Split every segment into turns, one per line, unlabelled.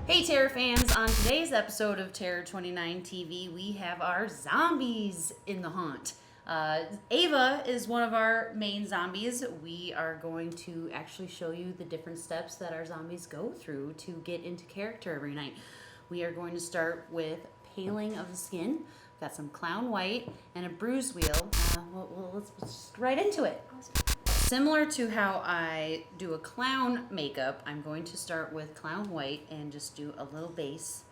Hey Terror fans, on today's episode of TERROR29 TV, we have our zombies in the haunt. Ava is one of our main zombies. We are going to actually show you the different steps that our zombies go through to get into character every night. We are going to start with paling of the skin. We've got some clown white and a bruise wheel. Let's just right into it. Similar to how I do a clown makeup, I'm going to start with clown white and just do a little base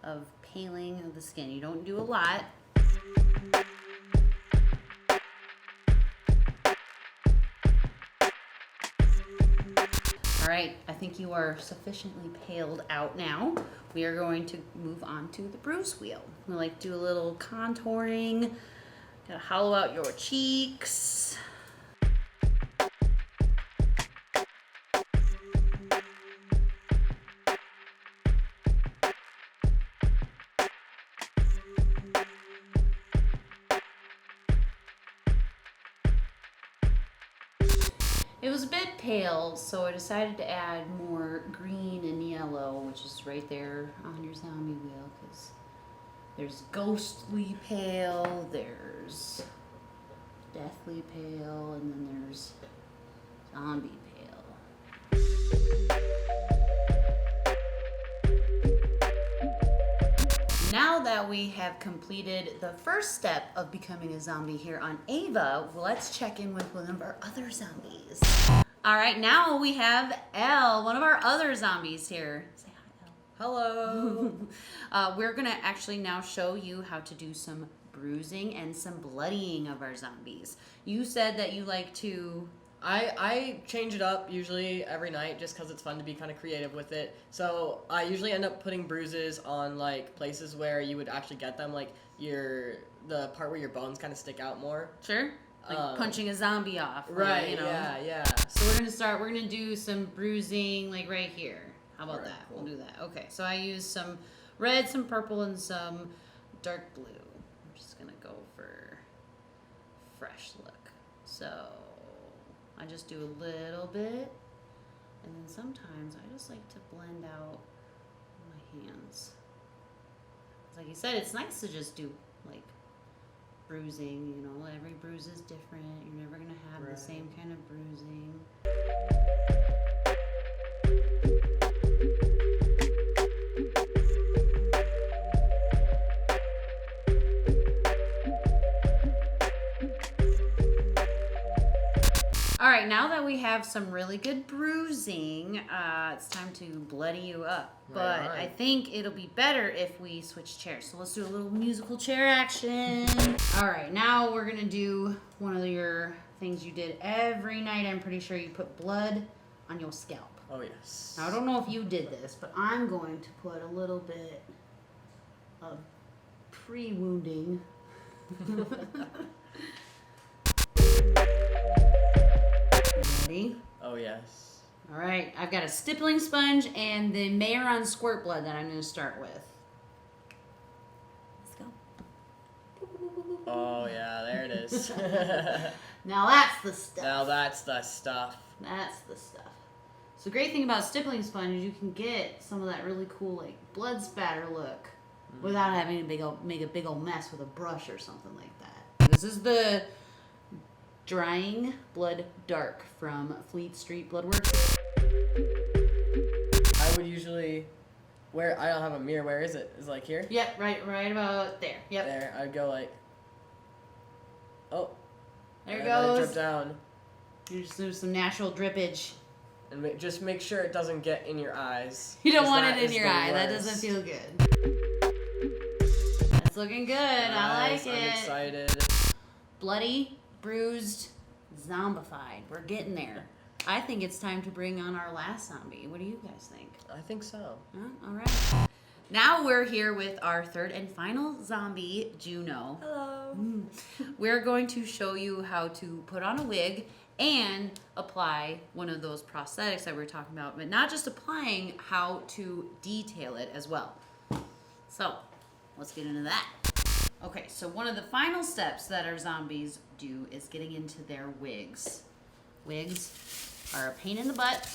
of paling of the skin. You don't do a lot. All right, I think you are sufficiently paled out now. We are going to move on to the bruise wheel. We like to do a little contouring. Gotta hollow out your cheeks. It was a bit pale, so I decided to add more green and yellow, which is right there on your zombie wheel, because there's ghostly pale, there's deathly pale, and then there's zombie pale. Now that we have completed the first step of becoming a zombie here on Ava, let's check in with one of our other zombies. All right, now we have Elle, one of our other zombies here. Say hi, Elle. Hello. We're gonna actually now show you how to do some bruising and some bloodying of our zombies. You said that you like to...
I change it up usually every night just because it's fun to be kind of creative with it. So I usually end up putting bruises on like places where you would actually get them, like the part where your bones kind of stick out more.
Sure. Like punching a zombie off.
Right,
you know.
yeah.
So we're gonna do some bruising like right here. How about that? Cool. We'll do that. Okay, so I use some red, some purple, and some dark blue. I'm just gonna go for fresh look. So I just do a little bit, and then sometimes I just like to blend out my hands. Like you said, it's nice to just do like bruising, you know, every bruise is different. You're never gonna have the same kind of bruising. All right, now that we have some really good bruising, it's time to bloody you up. But I think it'll be better if we switch chairs. So let's do a little musical chair action. All right, now we're gonna do one of your things you did every night. I'm pretty sure you put blood on your scalp.
Oh, yes.
Now, I don't know if you did this, but I'm going to put a little bit of pre-wounding. Ready?
Oh, yes.
All right, I've got a stippling sponge and the Mayeron squirt blood that I'm going to start with. Let's go.
Oh, yeah, there it is.
Now that's the stuff.
Now that's the stuff.
That's the stuff. So the great thing about stippling sponge is you can get some of that really cool like blood spatter look without having to make a big old mess with a brush or something like that. This is the Drying Blood Dark from Fleet Street Bloodworks.
I would usually, I don't have a mirror, where is it? Is it like here?
Yep, right about there. Yep.
There, I'd go like, oh.
There it
And let it
goes.
drip down.
You just do some natural drippage.
And just make sure it doesn't get in your eyes.
You don't want
that
it in
is
your
the
eye. That
worst.
doesn't feel good. That's looking good. I like it.
I'm excited.
Bloody, bruised, zombified. We're getting there. I think it's time to bring on our last zombie. What do you guys think?
I think so.
All right. Now we're here with our third and final zombie, Juno.
Hello.
We're going to show you how to put on a wig and apply one of those prosthetics that we were talking about, but not just applying, how to detail it as well. So let's get into that. Okay, so one of the final steps that our zombies do is getting into their wigs. Wigs are a pain in the butt.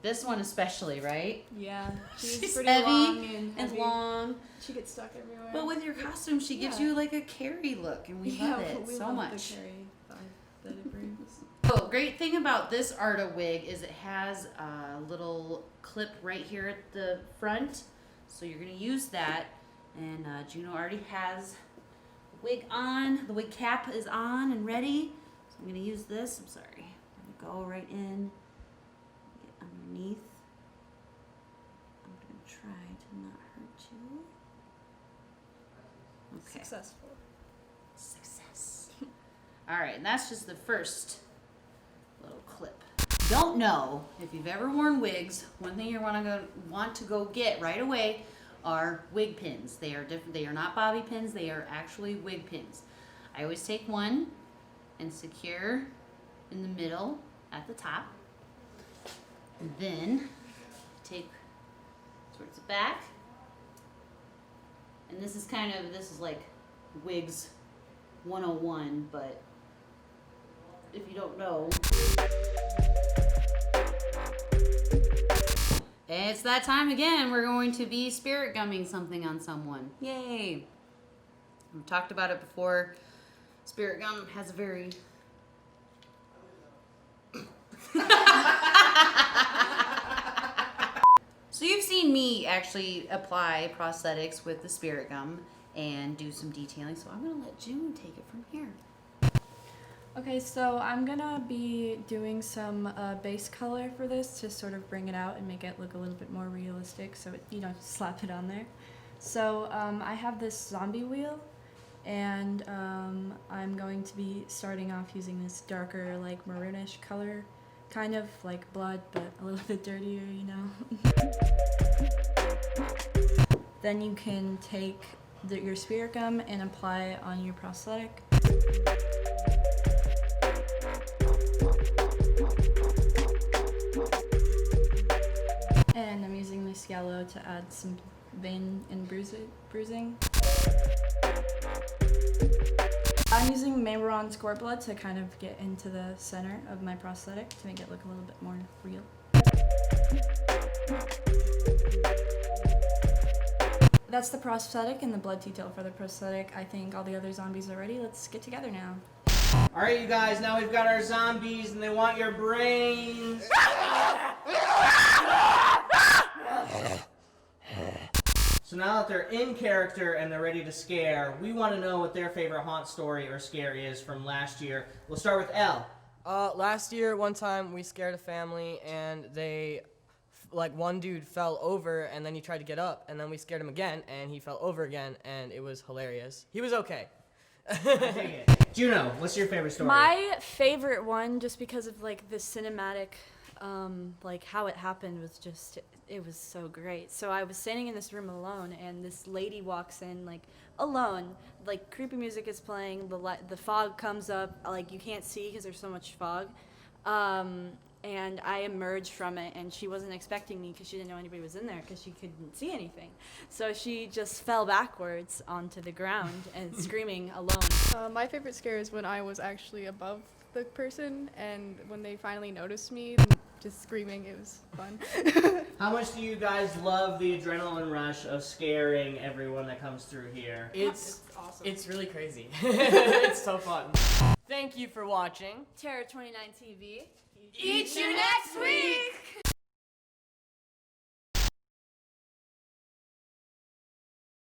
This one especially, right?
Yeah,
She's
pretty
heavy
long and
and
heavy.
long.
She gets stuck everywhere.
But with your costume, she gives
Yeah.
you like a Carrie look, and we love it
we
so
love
much.
The Carrie vibe that it brings.
So, great thing about this Arta wig is it has a little clip right here at the front. So you're going to use that. And Juno already has the wig on. The wig cap is on and ready. So I'm going to use this. I'm sorry. I'm going to go right in, get underneath. I'm going to try to not hurt you. Okay.
Successful.
Success. All right, and that's just the first little clip. Don't know if you've ever worn wigs. One thing you want to go get right away are wig pins. They are different. They are not bobby pins. They are actually wig pins. I always take one and secure in the middle at the top. And then take towards the back. And this is like Wigs 101, but if you don't know, it's that time again. We're going to be spirit gumming something on someone. Yay! We've talked about it before. Spirit gum has a very So you've seen me actually apply prosthetics with the spirit gum and do some detailing, so I'm going to let June take it from here.
Okay, so I'm gonna be doing some base color for this to sort of bring it out and make it look a little bit more realistic, so it, slap it on there. So I have this zombie wheel, and I'm going to be starting off using this darker, like maroonish color, kind of like blood, but a little bit dirtier, Then you can take your spirit gum and apply it on your prosthetic. And I'm using this yellow to add some vein and bruising. I'm using Mayron score blood to kind of get into the center of my prosthetic to make it look a little bit more real. That's the prosthetic and the blood detail for the prosthetic. I think all the other zombies are ready. Let's get together now.
All right, you guys, now we've got our zombies and they want your brains. So now that they're in character and they're ready to scare, we want to know what their favorite haunt story or scare is from last year. We'll start with Elle.
Last year, one time, we scared a family, and one dude fell over, and then he tried to get up, and then we scared him again, and he fell over again, and it was hilarious. He was okay.
I dig it. Juno, what's your favorite story?
My favorite one, just because of the cinematic, how it happened, was just it was so great. So I was standing in this room alone, and this lady walks in alone. Creepy music is playing. The fog comes up. You can't see because there's so much fog. And I emerged from it, and she wasn't expecting me because she didn't know anybody was in there because she couldn't see anything. So she just fell backwards onto the ground and screaming alone.
My favorite scare is when I was actually above the person, and when they finally noticed me, just screaming, it was fun.
How much do you guys love the adrenaline rush of scaring everyone that comes through here?
It's
awesome.
It's really crazy. It's so fun. Thank you for watching
TERROR29 TV.
Eat you next week!